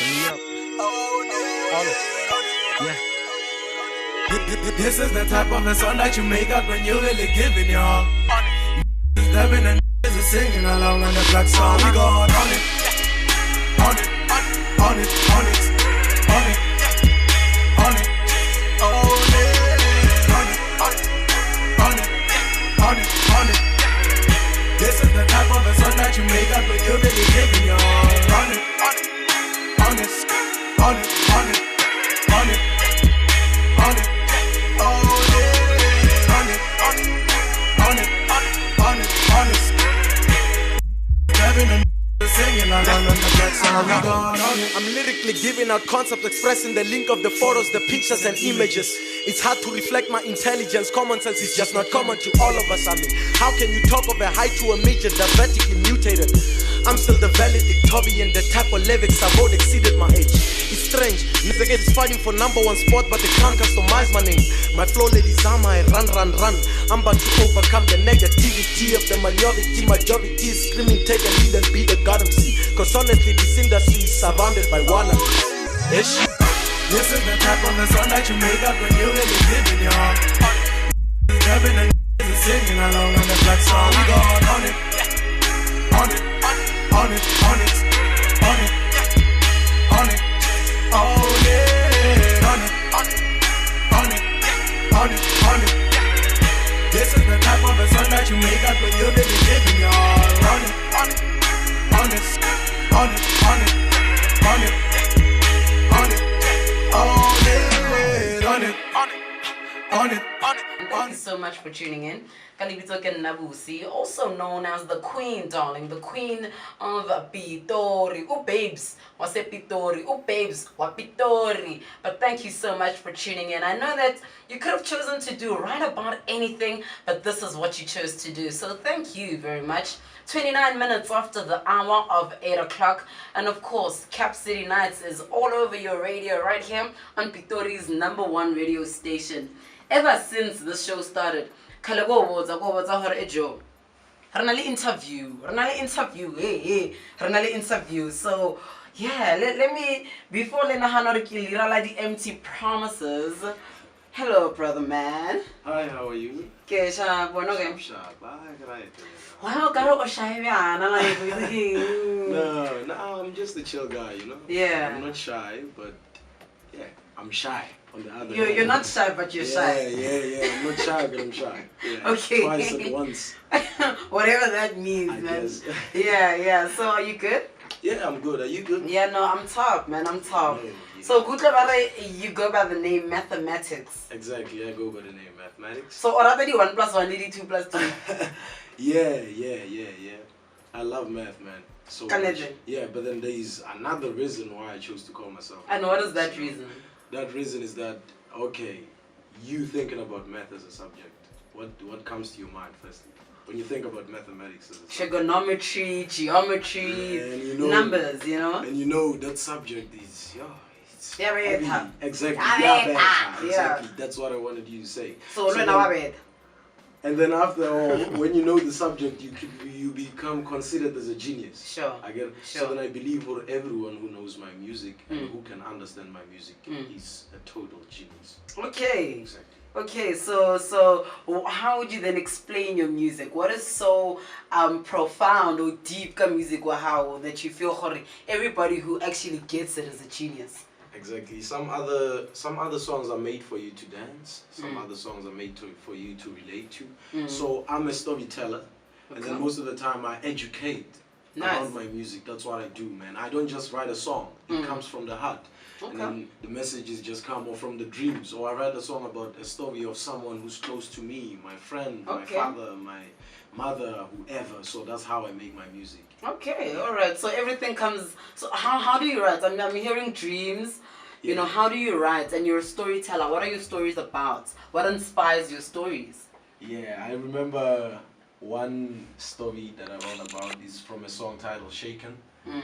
Yeah. This is the type of a song that you make up when you're really giving your all. Dabbing and is singing along on the black song. We go on it, on it, on it, on it, on it, on it, on it, on it, on it. This is the type of a song that you make up when you're really giving your all. On it, on it, on it, on it, on it, on it, on it. I'm lyrically giving out concepts, expressing the link of the photos, the pictures and images. It's hard to reflect my intelligence. Common sense is just not common to all of us. I mean, how can you talk of a high to a major that's vertically mutated? I'm still the Valedictorian, the type of lyrics I've all exceeded my age. It's strange, nigga is fighting for #1 spot, but they can't customize my name. My flow ladies are my run. I'm about to overcome the negativity of the minority. Majority is screaming, take a lead and be the god MC. Cause honestly, this industry is surrounded by wannabe. This is the type of the song that you make up when you're really giving your all. Dabbing and singing along on the black song. We go on it, on it, on it, on it, on it, on it, on it, on it, on it, on it, on it, on it. This is the type of a song that you make up when you're really giving your all. On it, on it, on it, on it, on it, on it, on it, on it, on it, on it, on it. Thank you so much for tuning in. Kalibitoke Nabusi, also known as the Queen, darling, the Queen of Pitori. Oh, babes, was it Pitori? Oh, babes, what Pitori? But thank you so much for tuning in. I know that you could have chosen to do right about anything, but this is what you chose to do. So thank you very much. 29 minutes after the hour of 8 o'clock. And of course, Cap City Nights is all over your radio right here on Pitori's #1 radio station. Ever since the show started, interview. So yeah, let me, before the empty promises. Hello, brother man. Hi, how are you? Wow, No, I'm just a chill guy, you know? Yeah. I'm not shy, but yeah, I'm shy on the other You're hand. not shy, but you're shy. Yeah. I'm not shy, but I'm shy. Yeah. Okay. Twice at once. Whatever that means, I man. guess. Yeah. So are you good? Yeah, I'm good. Are you good? Yeah, no, I'm top, man. I'm top. Yeah. So, you go by the name MathMetiX. Exactly, I go by the name MathMetiX. So, already 1 + 1 = 2 + 2. Yeah. I love math, man. So much. Yeah, but then there's another reason why I chose to call myself. And what is that reason? That reason is that, okay, you thinking about math as a subject, what comes to your mind firstly? When you think about mathematics as a subject? Trigonometry, geometry, and you know, numbers, you know? And you know that subject is, it's very tough. Exactly, exactly. That's what I wanted you to say. So then, and then after all, when you know the subject, you become considered as a genius. Sure. I get it. Sure. So then I believe for everyone who knows my music and who can understand my music is a total genius. Okay. Exactly. Okay, so how would you then explain your music? What is so profound or deep music how that you feel everybody who actually gets it is a genius? Exactly. Some other songs are made for you to dance. Some other songs are made for you to relate to. So I'm a storyteller, and then most of the time I educate around my music. That's what I do, man. I don't just write a song. It comes from the heart. Okay. And then the messages just come or from the dreams. Or I write a song about a story of someone who's close to me, my friend, my father, my mother, whoever. So that's how I make my music. Okay, all right. So everything comes. So how do you write? I mean, I'm hearing dreams. Yeah. You know, how do you write? And you're a storyteller. What are your stories about? What inspires your stories? Yeah, I remember one story that I wrote about is from a song titled Shaken.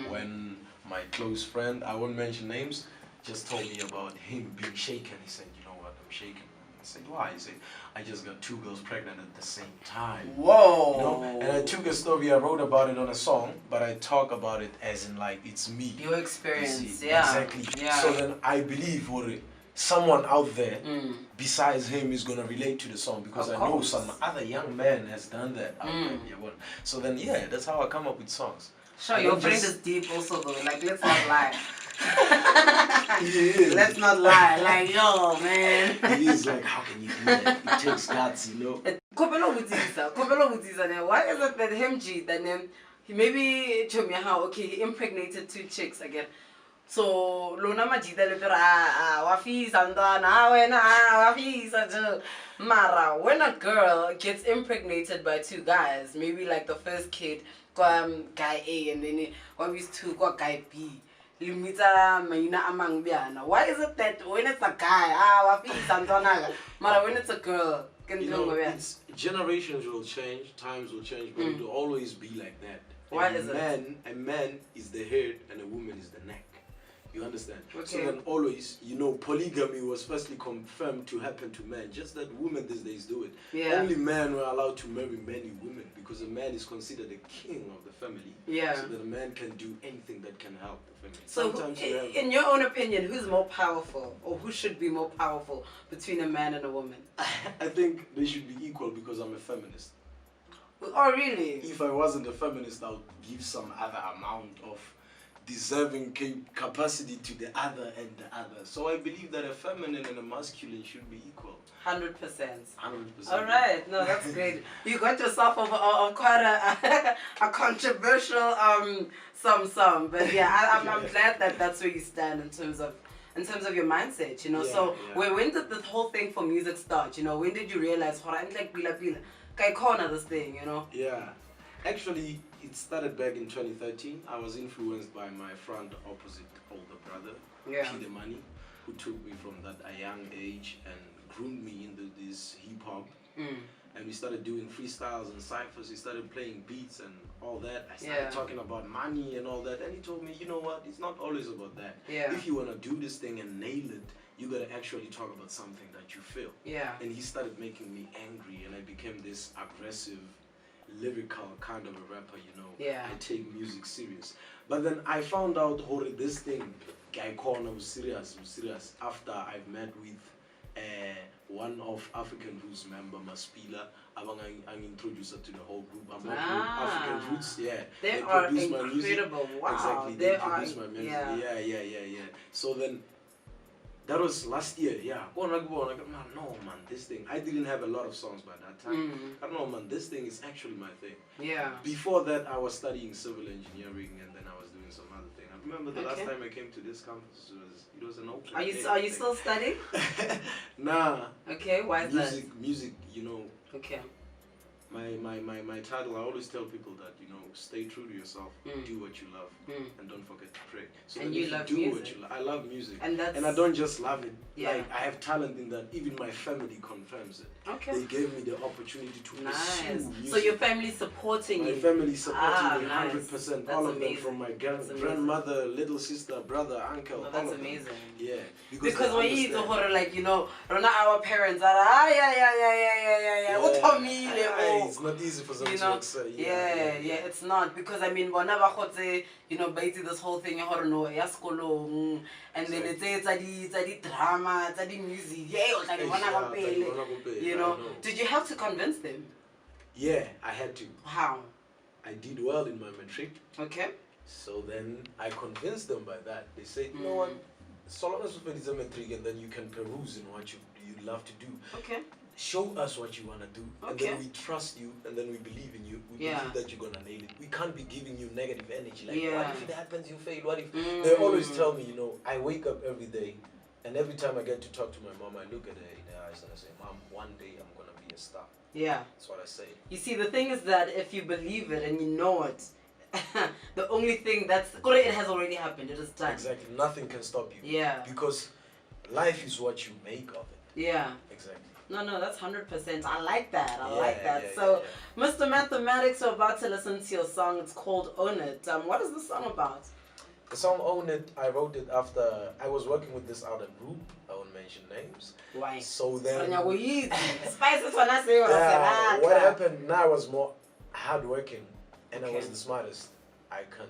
When my close friend, I won't mention names, just told me about him being shaken. He said, you know what, I'm shaken. I said, why? He said, I just got 2 girls pregnant at the same time. Whoa. You know? And I took a story, I wrote about it on a song, but I talk about it as in like it's me. Your experience, You see? yeah. Exactly. Yeah. So then I believe someone out there besides him is gonna relate to the song, because I know some other young man has done that out there. Yeah, so then yeah, that's how I come up with songs. Sure, your friend is deep also though. Like, let's not lie. He is. Let's not lie. Like, yo, man. He is like, how can you do that? It takes guts, you know. Kopelo Butisa. Why is it that him G that he maybe told me how he impregnated 2 chicks again. So Luna Majida Wafis and Wafis Mara, when a girl gets impregnated by 2 guys, maybe like the first kid guy A and then Wafis 2 got guy B. Why is it that when it's a guy, Mara, when it's a girl, you know, it's, generations will change, times will change, but it will always be like that. Why is it? A man is the head and a woman is the neck. You understand? Okay. So then always, you know, polygamy was firstly confirmed to happen to men, just that women these days do it. Yeah. Only men were allowed to marry many women because a man is considered the king of the family. Yeah. So that a man can do anything that can help the family. So, sometimes in your own opinion, who's more powerful, or who should be more powerful between a man and a woman? I think they should be equal because I'm a feminist. Oh, really? If I wasn't a feminist, I would give some other amount of deserving capacity to the other and the other. So I believe that a feminine and a masculine should be equal. 100%. 100%. All right, no, that's great. You got yourself over quite a controversial some, but yeah, I'm glad that that's where you stand in terms of your mindset, you know. Yeah, so yeah. when did the whole thing for music start? You know, when did you realize this thing, you know? Yeah, actually, it started back in 2013. I was influenced by my front opposite older brother, Peter Money, who took me from that a young age and groomed me into this hip hop. And we started doing freestyles and cyphers. We started playing beats and all that. I started talking about money and all that. And he told me, you know what? It's not always about that. Yeah. If you want to do this thing and nail it, you got to actually talk about something that you feel. Yeah. And he started making me angry, and I became this aggressive, lyrical kind of a rapper, you know. Yeah. I take music serious. But then I found out this thing, guy corner was serious after I've met with one of African Roots member, Maspila. I'm introduced her to the whole group. I'm with African Roots, yeah. They are produce incredible. my music. Wow. Exactly, they produce my music. Yeah. So then, that was last year, yeah. No, man, this thing. I didn't have a lot of songs by that time. I don't know, man, this thing is actually my thing. Yeah. Before that, I was studying civil engineering, and then I was doing some other thing. I remember the last time I came to this campus, it was an open day. Are you still studying? Nah. Okay, why is that? Music, you know. Okay. My title, I always tell people that, you know, stay true to yourself, do what you love, and don't forget to pray. So and that you if love you do music. what you love, I love music, and I don't just love it. Yeah. Like, I have talent in that. Even my family confirms it. Okay. They gave me the opportunity to pursue music. So your family supporting you? My family supporting me 100%. Nice. All of amazing. them, from my grandmother, little sister, brother, uncle. No, that's all of amazing. Them. Yeah. Because when you like, you know, our parents are It's not easy for them you to know, accept. Yeah, it's not, because I mean, whenever you know, basically this whole thing, and then it's a drama, it's a music, you know. Did you have to convince them? Yeah, I had to. How? I did well in my matric. Okay. So then I convinced them by that. They said, you know what, so long as you finish a matric and then you can peruse in what you love to do. Okay. Show us what you want to do, and Okay. then we trust you, and then we believe in you. We believe that you're going to nail it. We can't be giving you negative energy. Like, what if it happens, you fail? What if... They always tell me, you know, I wake up every day, and every time I get to talk to my mom, I look at her in the eyes and I say, Mom, one day I'm going to be a star. Yeah. That's what I say. You see, the thing is that if you believe it and you know it, the only thing it has already happened. It is done. Exactly. Nothing can stop you. Yeah. Because life is what you make of it. Yeah. Exactly. No, that's 100%. I like that. I like that. Yeah, so, Mr. MathMetiX, we're about to listen to your song. It's called Own It. What is the song about? The song Own It, I wrote it after I was working with this other group. I won't mention names. Why? So then, Spices when I say what happened now, I was more hardworking and I was the smartest. I can't,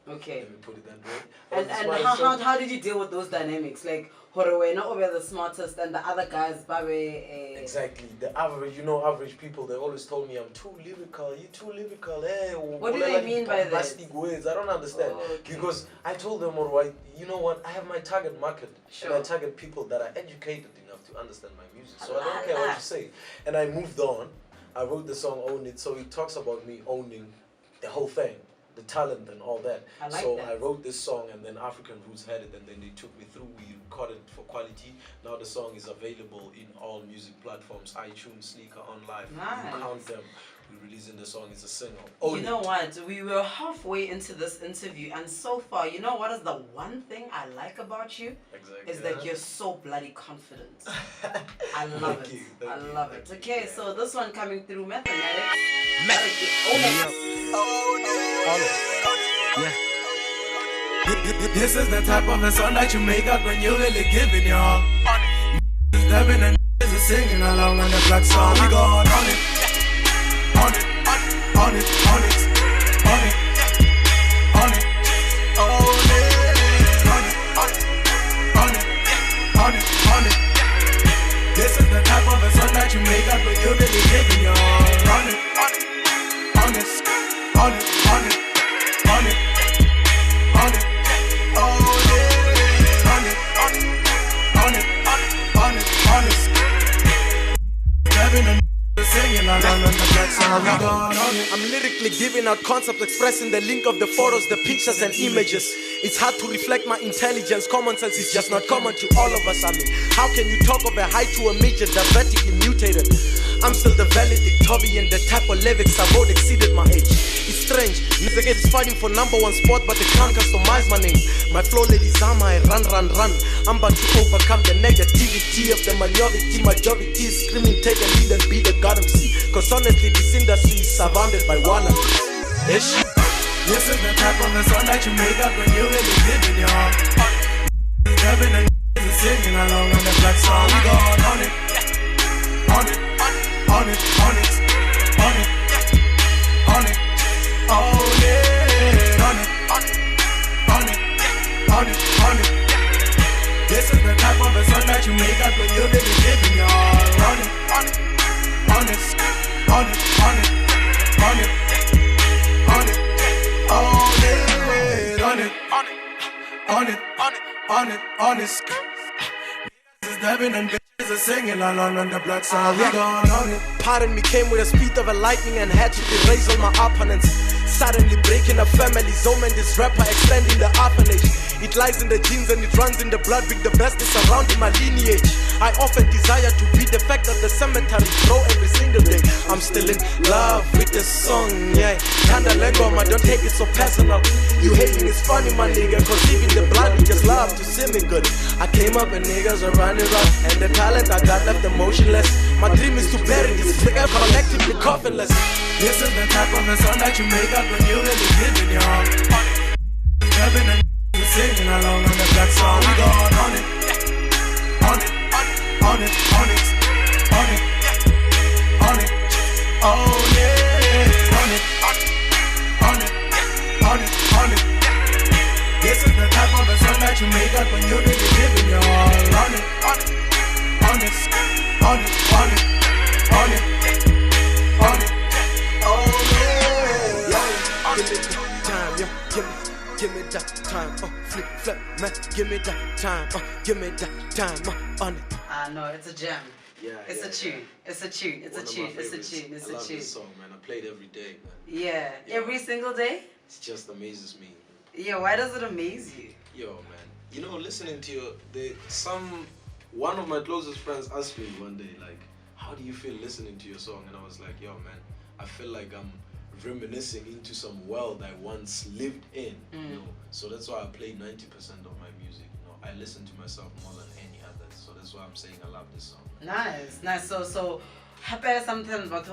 Okay. Let me put it that way. And how did you deal with those dynamics? Like, Horowe, not over the smartest and the other guys, Babe. Exactly. The average, average people, they always told me I'm too lyrical. You're too lyrical. Hey, what do they mean by that? Bombastic words. I don't understand. Because I told them, all right, you know what? I have my target market. Sure. And I target people that are educated enough to understand my music. So I don't care what you say. And I moved on. I wrote the song Own It. So it talks about me owning the whole thing. The talent and all that. I wrote this song and then African Roots had it and then they took me through. We recorded for quality. Now the song is available in all music platforms, iTunes, Sneaker, OnLive. Nice. You count them. We're releasing the song. It's a single. You know what? We were halfway into this interview and so far, you know what is the one thing I like about you? Exactly. Is that you're so bloody confident. I love it. I love it. Okay, so this one coming through MathMetiX. This is the type of a song that you make up when you're really giving your all. Dabbing and singing along on the black song. We go on it, on it, on it, on it, on it, on it, on it, on it, on it. This is the type of a song that you make up when you're really giving your all. On it, on it, on it, on it, on it, on it, on it. I'm lyrically giving out concepts, expressing the link of the photos, the pictures and images. It's hard to reflect my intelligence. Common sense is just not common to all of us. I mean, how can you talk of a high to a major that's vertically mutated? I'm still the Valedictorian, the type of lyrics I've both exceeded my age. It's strange, nigga is fighting for #1 spot, but they can't customize my name. My flow ladies are my run. I'm about to overcome the negativity of the minority. Majority is screaming, take a lead and be the god MC. Cause honestly, this industry is surrounded by wannabes. This is the type of a song that you make up when you're really giving your all. Dabbing and singing along on the black song. We go on it, on it, on it, on it, on it, on it, on it, on it, on it, on it, on it. This is the type of a song that you make up when you're really giving your all. On it, on it, on it, on it, on it, on it, on it, on it, on it, on it, on it. Is dabbing and bitches are singing along on the black side. We gone on it. Pardon me came with the speed of a lightning and had to erase all my opponents. Suddenly breaking a family's home and this rapper extending the orphanage. It lies in the genes and it runs in the blood. With the best is surrounding my lineage. I often desire to be the fact that the cemetery grow every single day. I'm still in love with this song, yeah. Kinda let go, man, don't take it so personal. You hating is funny, my nigga, cause even the blind we just love to see me good. I came up and niggas are running rough, and the talent I got left emotionless. My dream is to bury this figure collectively coffinless. This is the type of a song that you make up when you're really giving your all. Dabbing and singing along on the black song. We go on it, on it, on it, on it, on it, on it, on it, on it, on it, on it. This is the type of a song that you make up when you're really giving your all. On it, on it, on it, on it, on it, on it, on it, Give me that time, flip, flip, man. Give me that time, give me that time, on it. No, it's a jam. It's a tune. It's a tune. It's a tune. It's a tune. It's a tune. I love this song, man. I play it every day, man. Yeah, every single day? It just amazes me. Yeah, why does it amaze you? Yo, man. Listening to one of my closest friends asked me one day, like, how do you feel listening to your song? And I was like, yo, man, I feel like I'm reminiscing into some world I once lived in, So that's why I play 90% of my music. I listen to myself more than any other. So that's why I'm saying I love this song. Nice. So happy sometimes but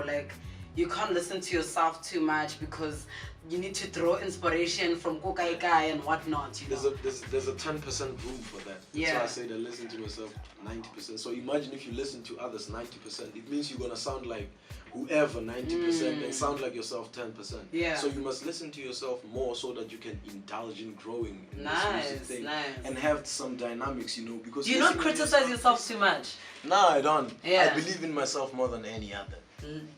like you can't listen to yourself too much because you need to draw inspiration from Kokaikai and whatnot, you know. There's a 10% room for that. That's why I say that listen to myself 90%. So imagine if you listen to others 90%, it means you're gonna sound like whoever 90% and sound like yourself 10%. Yeah. So you must listen to yourself more so that you can indulge in growing in Nice, this music thing nice. and have some dynamics, you know. Because Do you not criticize yourself too much? No, I don't. Yeah. I believe in myself more than any other.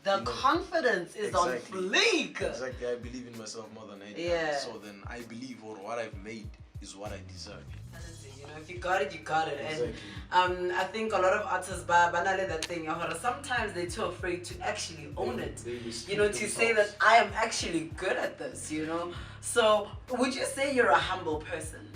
The confidence is on fleek. Exactly, I believe in myself more than any other. So then I believe what I've made is what I deserve. You know, if you got it, you got it. Exactly. And I think a lot of artists, banale that thing, sometimes they're too afraid to actually own it. You know, to say that I am actually good at this, you know. So would you say you're a humble person?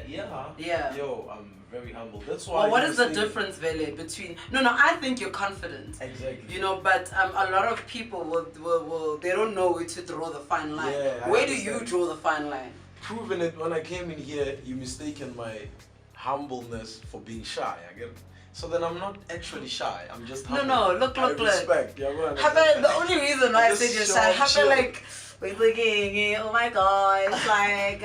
Yeah. Yo, I'm very humble. That's why. Well, what is the difference, Vele, between? No, I think you're confident. Exactly. You know, but a lot of people will they don't know where to draw the fine line. Yeah, where do you draw the fine line? Proving it when I came in here, you mistaken my humbleness for being shy. I get it. So then I'm not actually shy. I'm just humble. No, look. Respect. Yeah, the only reason why I said you're shy, I like. We're looking, oh my god, it's like,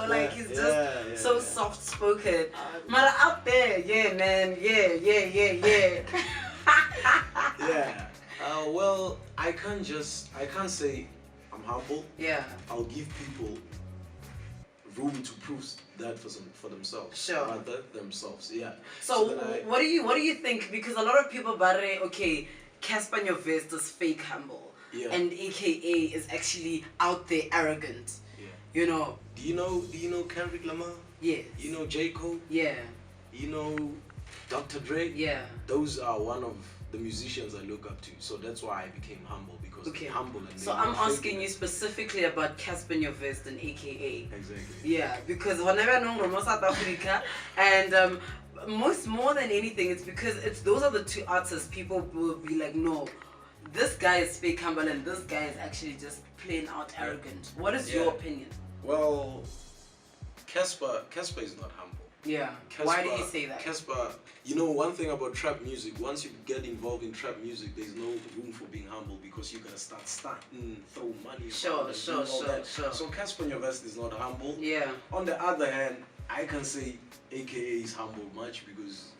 like he's just so soft spoken. But out there, yeah, man, yeah. Yeah. Well, I can't say I'm humble. Yeah. I'll give people room to prove that for themselves. Sure. Rather themselves, yeah. So what do you think? Because a lot of people bare, okay, Casper in your vest is fake humble. Yeah. And AKA is actually out there arrogant. Yeah. You know. Do you know Kendrick Lamar? Yeah. You know J. Cole? Yeah. You know Dr. Dre? Yeah. Those are one of the musicians I look up to. So that's why I became humble, because they're humble and so I'm asking you specifically about Casper in your vest and AKA. Exactly. Yeah, because whenever I know from South Africa and more than anything, it's because those are the two artists people will be like, no, this guy is fake humble and this guy is actually just plain out arrogant. What is your opinion? Well, Casper is not humble. Yeah. Why do you say that? Casper, you know one thing about trap music, once you get involved in trap music, there's no room for being humble because you're gonna start starting, throw money. Sure. So Casper in your vest is not humble. Yeah. On the other hand, I can say AKA is humble much because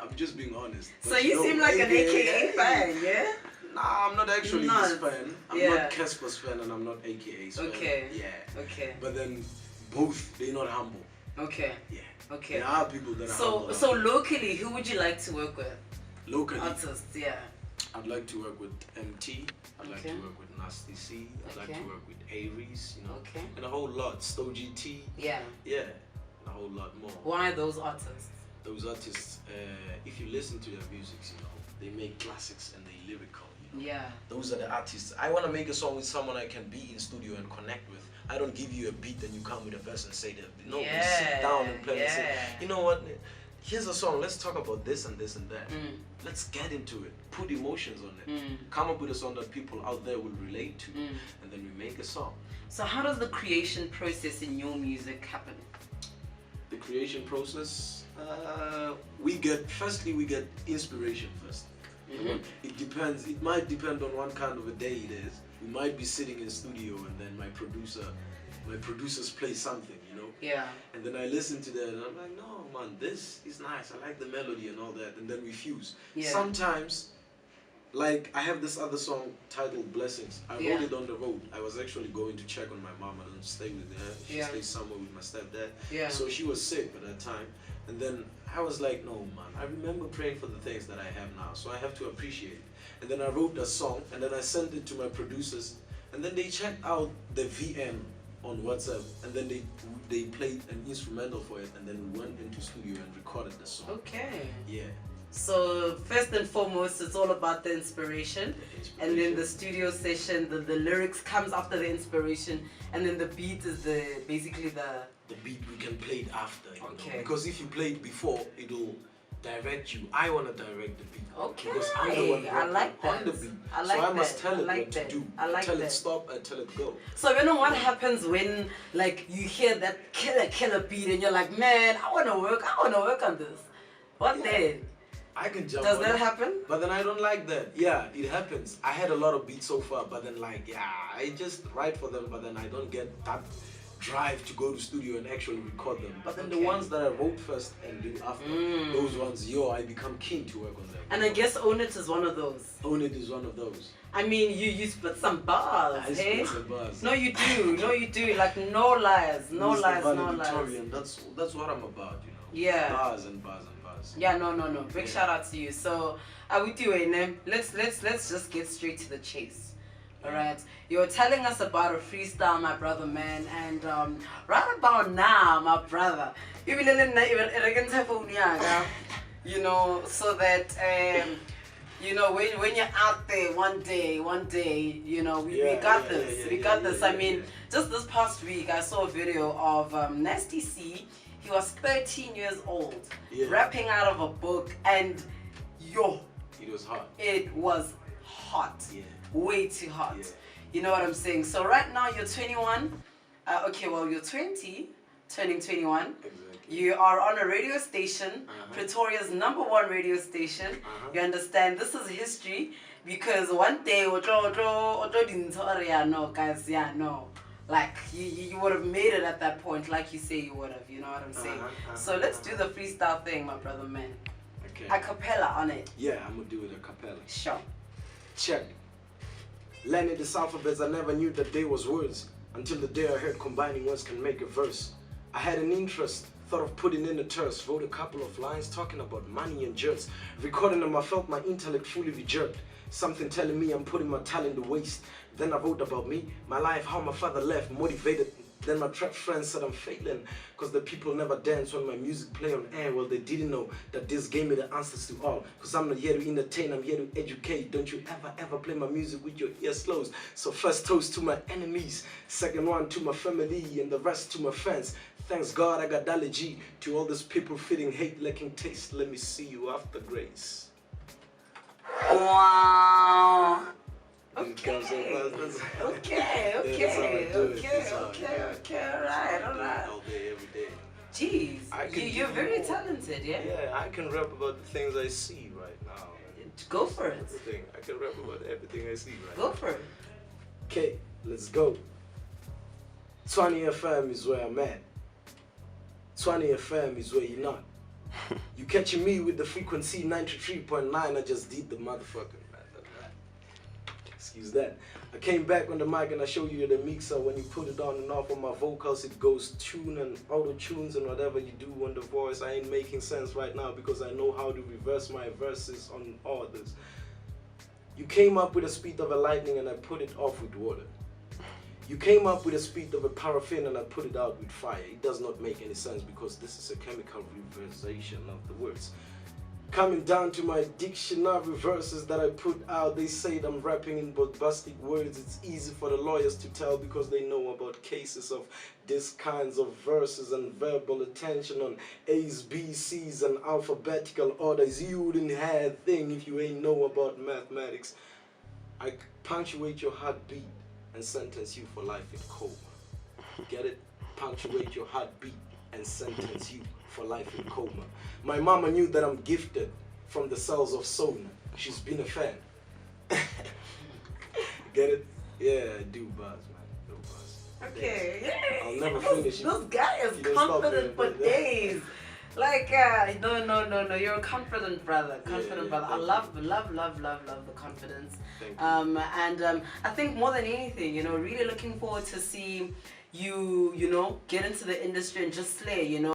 I'm just being honest. So you seem like an AKA fan, yeah? Nah, I'm not actually his fan. I'm not Casper's fan and I'm not AKA's fan. Okay. Yeah. Okay. But then both, they're not humble. Okay. Yeah. Okay. There are people that are humble. So locally, who would you like to work with? Locally? Artists, yeah. I'd like to work with MT. I'd like to work with Nasty C. I'd like to work with Aries, you know. Okay. And a whole lot. Sto GT. Yeah. Yeah. And a whole lot more. Why those artists? Those artists, if you listen to their music, you know, they make classics and they lyrical. You know? Yeah. Those are the artists. I want to make a song with someone I can be in studio and connect with. I don't give you a beat and you come with a verse and say that. No, we sit down and play and say, you know what, here's a song, let's talk about this and this and that. Let's get into it, put emotions on it, come up with a song that people out there will relate to, and then we make a song. So how does the creation process in your music happen? The creation process, we get inspiration first. It depends. It might depend on what kind of a day it is. We might be sitting in studio and then my producers play something, you know. Yeah. And then I listen to that and I'm like, no, man, this is nice. I like the melody and all that. And then we fuse. Yeah. Sometimes, like I have this other song titled Blessings. I wrote it on the road. I was actually going to check on my mom and stay with her. She stays somewhere with my stepdad. Yeah. So she was sick at that time. And then I was like, no, man, I remember praying for the things that I have now, so I have to appreciate it. And then I wrote the song, and then I sent it to my producers, and then they checked out the VM on WhatsApp, and then they played an instrumental for it, and then we went into studio and recorded the song. Okay. Yeah. So first and foremost, it's all about the inspiration. And then the studio session, the lyrics comes after the inspiration, and then the beat is basically the beat we can play it after. You know? Because if you play it before, it'll direct you. I want to direct the beat. Okay. Because I'm the one on the beat. I like so I must tell it what to do. I tell it stop and tell it go. So you know what happens when like you hear that killer beat and you're like, man, I wanna work on this. What then? I can jump. Does on that it, happen? But then I don't like that. Yeah, it happens. I had a lot of beats so far, but then like, yeah, I just write for them, but then I don't get that drive to go to studio and actually record them. But then the ones that I wrote first and do after, those ones, I become keen to work on them. And I guess Own It is one of those. Own It is one of those. I mean, you spit some bars, I hey? spit some bars. No, you do. No, you do. Like, no lies. No Mr. lies, no Valedictorian, lies. that's what I'm about, you know. Yeah. Bars and bars and bars. Yeah, no. Big shout out to you. So, with you, let's just get straight to the chase. Alright, you're telling us about a freestyle, my brother, man, and right about now, my brother, you know, so that you know, when you're out there one day, you know, we got this. We got this. I mean, just this past week, I saw a video of Nasty C. He was 13 years old, rapping out of a book, and it was hot. It was hot. Yeah. Way too hot. Yeah. You know what I'm saying? So right now you're 21. Okay, well, you're 20, turning 21. Exactly. You are on a radio station, Pretoria's #1 radio station. You understand? This is history because one day, like you would have made it at that point, like you say you would have. You know what I'm saying? So let's do the freestyle thing, my brother, man. Okay. A cappella on it. Yeah, I'm gonna do it a cappella. Sure. Check. Learning these alphabets, I never knew that they was words until the day I heard combining words can make a verse. I had an interest, thought of putting in a terse, wrote a couple of lines talking about money and jerks. Recording them, I felt my intellect fully rejerked. Something telling me I'm putting my talent to waste. Then I wrote about me, my life, how my father left, motivated. Then my trap friends said I'm failing, cause the people never dance when my music play on air. Well, they didn't know that this gave me the answers to all. Cause I'm not here to entertain, I'm here to educate. Don't you ever play my music with your ears closed. So first toast to my enemies, second one to my family, and the rest to my fans. Thanks God I got allergy to all these people feeding hate, lacking taste. Let me see you after grace. Wow. Okay, all right. All day, every day. Jeez, you're very talented, yeah? Yeah, I can rap about the things I see right now. Go for it. Everything. I can rap about everything I see right now. Go for it. Okay, let's go. Tshwane FM is where I'm at. Tshwane FM is where you're not. You catching me with the frequency 93.9. I just did the motherfucker. Excuse that. I came back on the mic and I show you the mixer. When you put it on and off on my vocals, it goes tune and auto tunes and whatever you do on the voice. I ain't making sense right now because I know how to reverse my verses on others. You came up with the speed of a lightning and I put it off with water. You came up with the speed of a paraffin and I put it out with fire. It does not make any sense because this is a chemical reversion of the words. Coming down to my dictionary verses that I put out, they say I'm rapping in bombastic words. It's easy for the lawyers to tell because they know about cases of these kinds of verses and verbal attention on A's, B's, C's and alphabetical orders. You wouldn't have a thing if you ain't know about mathematics. I punctuate your heartbeat and sentence you for life in coma. Get it? Punctuate your heartbeat and sentence you for life in coma. My mama knew that I'm gifted from the cells of Sona. She's been a fan. Get it? Yeah, I do buzz, man. No buzz. Okay, yeah. I'll never finish it. This guy is confident for days. Like, no, you're a confident brother. Confident brother. I love the confidence. Thank you. And I think more than anything, you know, really looking forward to see you, you know, get into the industry and just slay, you know.